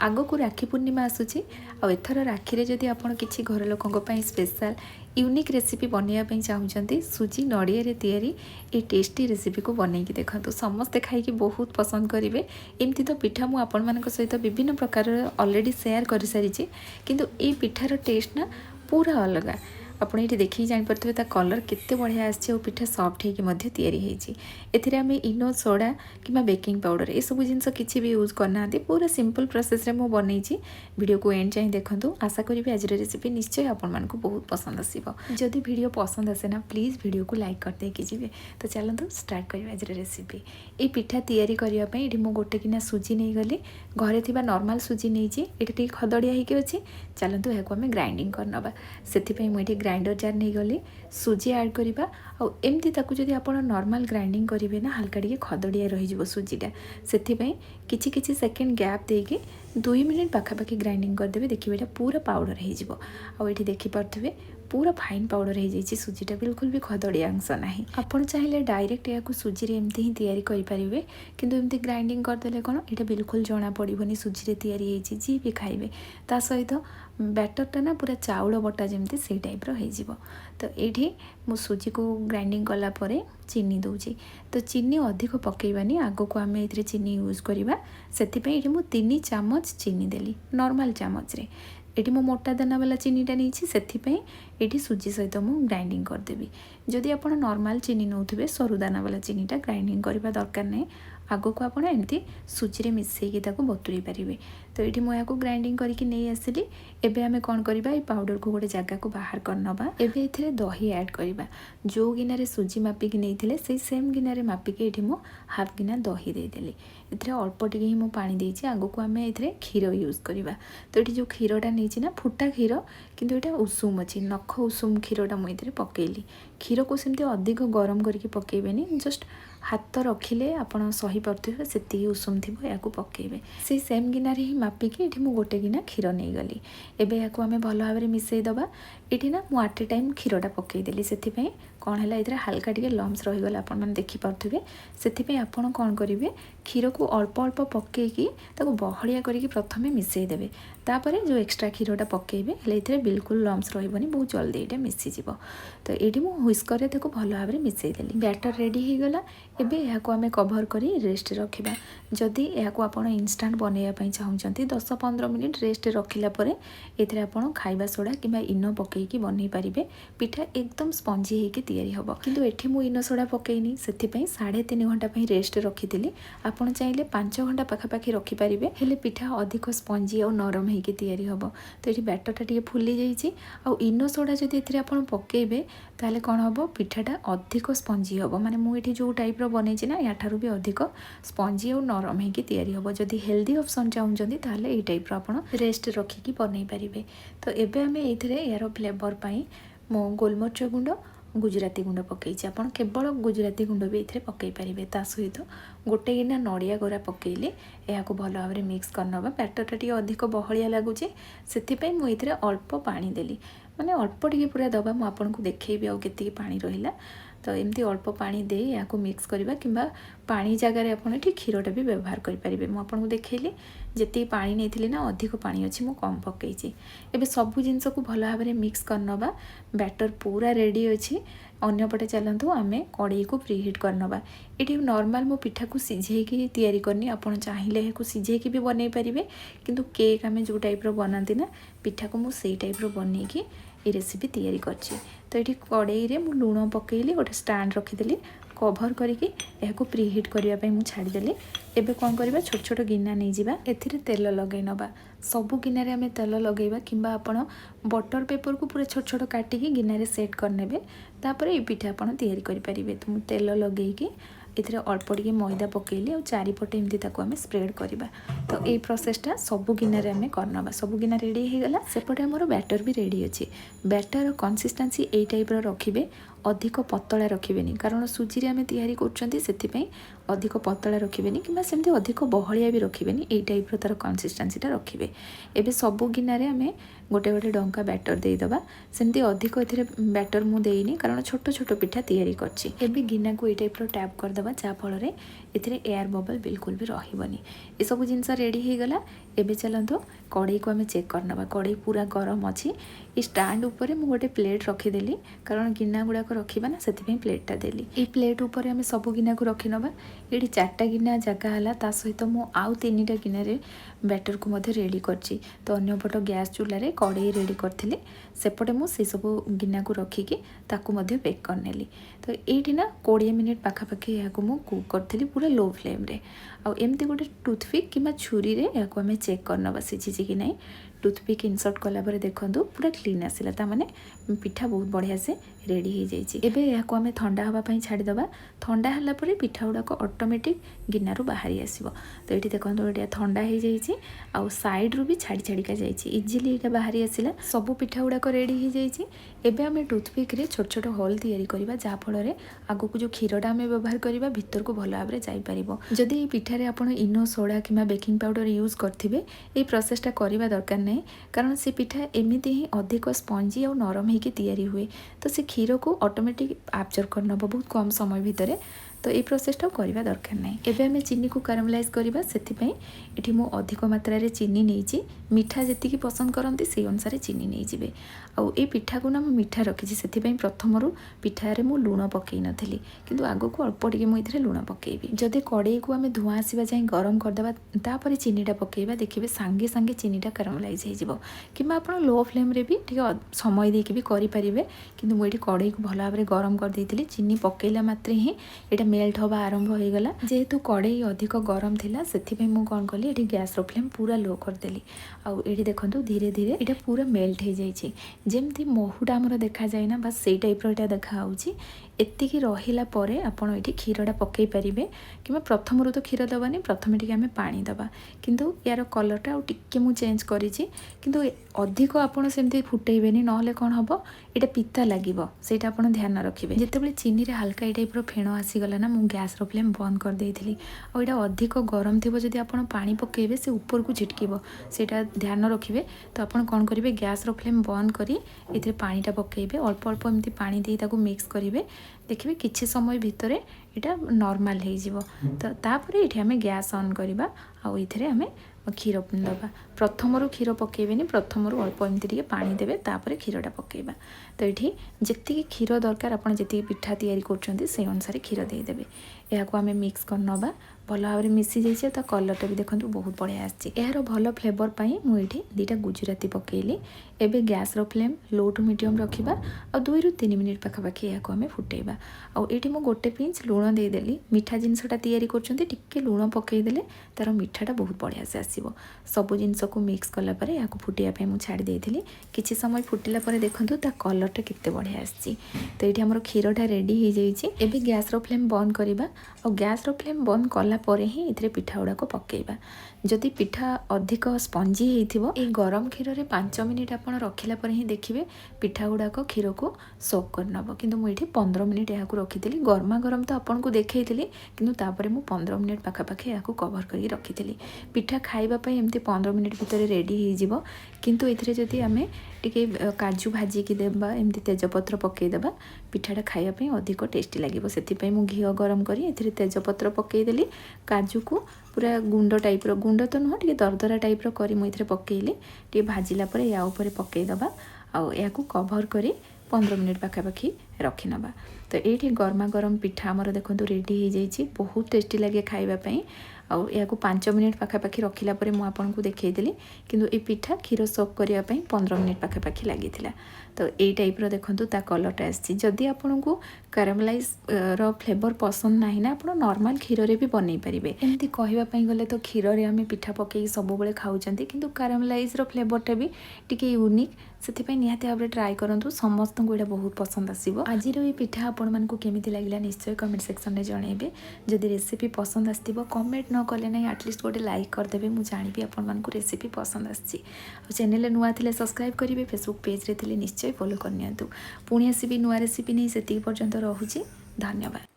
आगको राखी पूर्णिमा आसूची author राखी रे जदि आपण किछि घर लोकंक पई स्पेशल यूनिक रेसिपी बनैया चाहूँगी सुजी नड़िया रे तैयारी ये टेस्टी रेसिपी को बनैकी देखंतु समस्ते खाइकी बहुत पसंद करेंगे। एमती तो पिठा मु आपण मानक सहित विभिन्न प्रकार ऑलरेडी शेयर कर सारी किंतु ए पिठार टेस्ट ना पूरा अलग। आपड़ ये देखिए जापे ता कलर केते बढ़िया आसी पिठा सॉफ्ट होगी तैयारी होती आम इनो सोडा कि बेकिंग पाउडर ये सब जिन किसी भी यूज करना पूरा सिंपल प्रोसेस रे मु बनई वीडियो को एंड चाहे देखूँ। आशा करी आज रेसिपी निश्चय आपण मानक बहुत पसंद आसो। जदि वीडियो पसंद आसे ना प्लीज वीडियो को लाइक करदे कि जी। तो चलते स्टार्ट करिए आज रेसिपी। ये पिठा तैयारी करने ये मुझे गोटे किना सुजी नहीं गली घरे थी नॉर्मल सुजी नहीं ये खदड़िया होगी अच्छी। चलतु यहाँ आम ग्राइंडिंग करनवा से मुझे ग्राइंडर जार नहीं गली सुजी ऐड करवा आमती जदि आप नॉर्मल ग्राइंडिंग करेंगे ना हल्का टे खदड़िया रही सुजीटा से किछि किछि सेकेंड गैप देके 2 मिनट पाखापाखि ग्राइंडिंग करदे देखिए ये पूरा पाउडर हो देखिपे पूरा फाइन पाउडर हो जाइए सुजीटा बिल्कुल भी खदड़िया अंश ना। आपड़ चाहिए डायरेक्ट या सुजी रे एमती ही तैयारी करेंगे किंतु एमती ग्राइंडिंग करदे कौन ये बिल्कुल जना पड़ोनी सुजी रे तैयारी होती जी भी खाइबे ता सहित बैटरटा ना पूरा चाउल बटा जमती से टाइप हो। तो ये मु सुजी को ग्राइंडिंग कला परे चीनी दूची तो चीनी अधिक पकेबानी आग को आम ये चीनी यूज करवा से 3 चामच चीनी देली नॉर्मल चामच रे ये मो मोटा दाना वाला चीनीटा नहीं ये सुजी सहित मुझे ग्राइंडिंग करदेवी। जदि आप नॉर्मल चीनी नौथे सरू दाना वाला चीनीटा ग्राइंडिंग करवा दरकार नहीं आग को आप एमती सुजी रे मिसेकी बतुरी पारे। तो ये मुझे ग्राइंडिंग करके नहीं आसली एबे आमे कौन करबा ये पाउडर को गोटे जगह को बाहर करनबा। एबे इथिरे दही ऐड करबा जो गिनारे सुजी मापिकी नहीं से सेम गिनारे मापिकी ये मु हाफ गिना दही देदेली इथिरे अल्प टिके ही मु पानी देछि आगो को आमे इथिरे क्षीर यूज करबा। तो ये जो क्षीरटा नहीं ना फुटा क्षीर किंतु ये उषुम अच्छी नख उषुम क्षीरटा मुझे इथिरे पकेली। क्षीर को सेमती अधिक गरम करके पकेबेनी जस्ट हाथ रखिले आपड़ सही पारे से उषुम थी या पकेबे से सेम गिनारे ही मापिकी ये मुझे गोटे गिना क्षीर नहीं गली। एबे या आम भल भाव में मिसई दबा ये ना मुझे आट ए टाइम क्षीरटा पकईदेली से कौन है ये हल्का टे लम्स रहीगला आपने देखिपे से आपड़ कौन करेंगे क्षीर को अल्प अल्प पकईकी बहलिया करके प्रथमे मिसई देवे तापर जो एक्सट्रा क्षीरटा पकईबे ये बिल्कुल लम्स रही बहुत जल्दी ये मिसीज। तो ये मुझे हुस्कर भल भाव में मिसईदेली बैटर रेडी हो गला। एबे या आम कभर कर रेस्ट रखा जदि या आप इंस्टांट बनैया चाहूँगी 10-15 मिनट रेस्ट रखिला परे एथिरे आपण खाइबा सोडा कि इनो पकईकी बनई पारिबे पिठा एकदम स्पंजी होकर तैयारी हम। किंतु एठी मु इनो सोडा पकईनी से 3.5 घंटा रेस्ट रखी आपड़ चाहिए 5 घंटा पाखापाखि रखिपारे हेले पिठा अधिक स्पंजी और नरम होकर तैयारी हम। तो ये बैटरटा टे फुली जाइए आ इनो सोडा जदि एथिरे आपण पकईबे ताले कौन हम पिठाटा अधिक स्पंजी हम माने मुझे जो टाइप बनई ना याठारू भी अधिक स्पंजी और नरम होकर तैयारी हम। जदि हेल्दी ऑप्शन चाहूँगी ताले ये टाइप आप रेस्ट रखिकी बनई पारिबे। तो एबे आमे एथिरे यार फ्लेवर पाई मो गोलमरिच गुंड गुजराती गुंड पकई आपड़ केवल गुजराती गुंड भी ये पकई पारे ता सहित गोटे गिना नड़िया गोरा पकईले या भल भाव में मिक्स करनबा। बैटरटा टे अधिक बहलिया लगुचे से मुझे अल्प पानी देली माने अल्प टे पूरा दबा मुझे देखी आउ के पानी रहा। तो एमती अल्प पानी दे या मिक्स करवा कि पानी जगार आप क्षीरटा भी व्यवहार करेंगे। मुझे देखली जी पानी नहीं ना अधिक पानी अच्छी मुझे कम पकई एबे सबू जिनस को भल भाव में मिक्स करनबा। बैटर पूरा रेडी अच्छी अंपटे चलतु आम कड़े को प्रीहिट करनबा। ये नॉर्मल मो पिठा को सिझेकी तैयारी करनी आपड़ चाहिए सिझेकी भी बनई पारे किंतु केक आम जो टाइप बनाती ना पिठा को मुझे टाइप बनईकी ये रेसिपी तैयारी करछि। तो ये कड़े रे मु लुण पकईली गोटे स्टैंड रखीदेली कभर करके यहाँ प्रीहिट करने मुझे छाड़देली। एबे कौन करबा छोट छोट गिना नहीं जावा एथिरे तेल लगे नबा सबू गिनारे आम तेल लगेबा किंबा आपण बटर पेपर को पूरा छोट छोट काटिकी गिनारे सेट करनेबे तापर ये पिठा आपण तैयारी करि परिबे। तो तेल लगेकी एथिरे अल्प टिके मैदा पकईली और चारिपटे एमती आम स्प्रेड करवा। तो ये प्रोसेसटा सबू गिनारे आम करनबा सबू गिना रेडी हो गला। सेपटे आमर बैटर भी रेडी अच्छी बैटर कंसिस्टेंसी यही टाइप रखिए अधिक पतला रखिए कारण सुजी रे आम तैयारी कर अधिक पतला रखिबेनी कि सेमती अधिक बहलिया भी रखिबेनी एई टाइप तार कंसिस्टेंसीटा रखिबे। एबे सबु गिनारे आमे गोटे गोटे डंका बैटर देदेबा। सेमती अधिक एथिरे बैटर मु देइनी कारण छोट छोट पिठा तैयारी करछि। एबे गिना को एई टाइप टैप करदेबा जा फल रे एथिरे एयर बबल बिल्कुल भी रहिबनी। ए सब जिनस रेडी हो गला। एबे चलतो कढ़ई को आमे चेक करनबा। कढ़ई पूरा गरम अछि। ए स्टैंड ऊपर मु गोटे प्लेट रखिदेली कारण गिना गुड़ा को रखिबा ना सेति प्लेटा देली। ए प्लेट ऊपर आमे सब गिना को रखिनबा। एठी 4टा गिना जगह हला ता सहित मु आउ 3टा गिना रे बैटर को मधे रेडी करछि। तो अन्य पट गैस चूल्हा रे कढ़ई रेडी करथिले सेपटे मु से सब गिना को रखिकी ताकू मधे बेक करनेली। तो एठी ना 20 मिनिट पाखापाखि या मु कुक करथिली पूरा लो फ्लेम रे। आ एमती गोटे टूथपिक कि छुरी रे या आमे चेक करनबा सिझी कि नहीं। टूथपिक इनसर्ट कला पर देखंतु पूरा क्लीन आसिला ता माने पिठा बहुत बढ़िया से रेडी हो जाइए। एबे या आमे ठंडा हवा पई छाड़ी दबा। ठंडा हला परे पिठा गुडा को ऑटोमेटिक गिनारू बाहरी आसीबो। तो एठी देखंतु एटा ठंडा हो जाइए आ साइड रू भी छाड़ी छाड़ी का जाइए इजिली एटा बाहरी आसिला। सब पिठा गुडा को रेडी हो जाइए। एबे आमे टूथपिक रे छोट छोट होल तैयारी करबा जा फल रे आगो को जो क्षीरटा आमे व्यवहार करबा भीतर को भलो भाबरे जाई परिबो। जदि ए पिठा रे आपण इनो सोडा किमा बेकिंग पाउडर यूज करथिबे ए प्रोसेसटा करबा दरकार नै कारण से पिठा एमिति ही अधिक स्पंजी और नरम होकर तैयारी हुए। तो से क्षीर को ऑटोमेटिक एब्जॉर्ब करना बहुत कम समय भितर। तो ये प्रोसेसटा करवा दरकार नहीं। एबे हमें चीनी को कैरामलाइज करबा सेथिपई एठी मु अधिक मात्रा रे चीनी नेइची। मीठा जेतिकी पसंद करंती से अनुसार चीनी नहीं जिबे। आउ ए पिठा को ना मु मीठा रखिछि सेथिपई प्रथमरु पिठा रे मु लूण पकई नथली किंतु आगो को अल्प टिके मु इथरे लूण पकेइबी। जदि कढ़ई को आमे धुआं आसीबा जाई गरम कर देबा तापर चीनीटा पकेइबा देखिबे सांगे सांगे चीनीटा कैरामलाइज हो जिवो। किंबा आपण लो फ्लेम रे भी टिके समय देके भी करि परिबे किंतु मु एठी कढ़ई को भलो भाबरे गरम कर देइतिली। चीनी पकेइला मात्रे ही एटा मेल्ट होबा आरंभ हो गला। जेहेतु कढ़ई अधिक गरम थिला सेथिपई मु कोन कली एठी गैस रो फ्लेम पूरा लो कर देली। आउ एठी देखंतु धीरे धीरे एटा पूरा मेल्ट हो जाइछि जेमती महुटा हमर देखा जाय ना बस सेई टाइप रो एटा देखा आउछि। एतिकी रहिला परे आपण एठी क्षीरटा पकेइ परिबे किबा प्रथम रु तो क्षीर दबानी प्रथम टिके आमे पानी दबा किंतु यार कलरटा आ टिके मु चेंज करिछि किंतु अधिक आपण सेमती फुटेइबेनी नहले कोन हबो एटा पिता लागिबो सेटा आपण ध्यान रखिबे। जेतेबेले चीनी रे हल्का ए टाइप रो फेण आसी गला ना मु गैस रो फ्लेम बंद कर देइथिली। आ एटा अधिक गरम थिबो जदि आपण पानी पकेइबे से ऊपर को छिटकिबो सेटा ध्यान रखिबे। तो आपण कोन करिवे गैस रो फ्लेम बंद करी एथिरे पानीटा पकेइबे अल्प अल्प एमती पानी देई ताको मिक्स करिवे देखिए किछि समय भितर एटा नॉर्मल हो जिवो। तो तापर एठी हमें गैस ऑन करबा आ इथरे हमें क्षीर दबा। प्रथम रु क्षीर पकेइबेनी प्रथम रु अल्प एमती टिके पानी देबे तापर क्षीरटा पकेइबा। तो एठी जेतिकी क्षीर दरकार आपण जेतिकी पिठा तैयारी करछंती से अनुसार क्षीर देई देबे। एहा को हमें मिक्स करनबा भल भाव मिसी जाइए। तो कलरटा भी देखो बहुत बढ़िया आछि। यार भल फ्लेवर पाई मु एठी 2टा गुजराती पकेइली। एबे गैस रो फ्लेम लो टू मीडियम रखिबा और 2 रु 3 मिनिट पाखापाखि या को हमें फुटेइबा। और एठी मु गोटे पिंच लूण दे देली। मीठा जिनसटा तैयारी करछंती टिके लूण पकेइ देले तार मीठाटा बहुत बढ़िया से आसीबो। सब जिनस को मिक्स कला परे या को फुटिया पे मु छाड़ी देइथिली। किछि समय फुटिला परे देखंतु ता कलरटा केते बढ़िया आछि। तो एठी हमर क्षीरटा रेडी हो जाइछि। एबे गैस रो फ्लेम बंद करिबा और गैस रो फ्लेम बंद कला परे ही इथरे पिठा गुडा को पकेइबा। जदि पिठा अधिक स्पंजी हेइथिबो ए गरम क्षीर रे 5 मिनिट आपण रखिला परे ही देखिबे पिठा गुडा को क्षीर को सोक करनबो। किंतु मु एठी 15 मिनिट या को रखिथिली। गरमा गरम तो आपण को देखैथिली किंतु तापरे मु 15 मिनिट पाखापाखि या को कवर करी रखिथिली। पिठा खाइबा पई एमती 15 मिनिट भितर रेडी हो जिवो। किंतु इथरे जदि आमे टिके काजू भाजी की देबा एमती तेजपत्र पकेइ देबा पिठाटा खाइबा पई अधिक टेस्टी लागिबो। सेति पई मु घी गरम करी एथरे तेजपत्र पकेइ देली। काजू को पूरा गुंड टाइप रो गुंड तो नुह टिके दरदरा टाइप रो करी मु इथरे पकेइली। टिके भाजिला परे या ऊपर पकेइ दबा आ या को कवर करी 15 मिनिट पाखापाखि रखी नबा। तो ये गरमा गरम पिठा आमर देखो रेडी हो जाइए। बहुत टेस्टी लगे खाइबापी। आउ या 5 मिनिट पाखापाखि रखिला परे मु आपनको देखैदेली किंतु ए पिठा क्षीर सोक करिया पई 15 मिनिट पाखापाखि लागिथिला। तो ए टाइप रो देखंतु ता कलरटा आछि। जदि आपनको कैरामलाइज रो फ्लेवर पसंद नाही ना आपण नॉर्मल क्षीर रे भी बनै परिबे। एमती कहिबा पई गले तो क्षीर रे हमें पिठा पकेई सब बेले खाउचंती किंतु कैरामलाइज रो फ्लेवरटा भी टिके यूनिक सेति पई निहाती भाबरे ट्राई करंतु। समस्त को एटा बहुत पसंद आसीबो। आज रो ए पिठा आपण मानको केमिति लागिला निश्चय कमेंट सेक्शन रे जणेबे। जदि रेसिपी पसंद आस्तिबो कमेंट न कले नै एटलिस्ट गोटे लाइक कर देबे। मु जानिबी आपण मानको रेसिपी पसंद आछि। आ चैनल नुआ थिले सब्सक्राइब करिवे। फेसबुक पेज रे थिले निश्चय फॉलो करनियंतु। पुणी आसीबी नुआ रेसिपी नै सेति पर्यंत रहूची। धन्यवाद।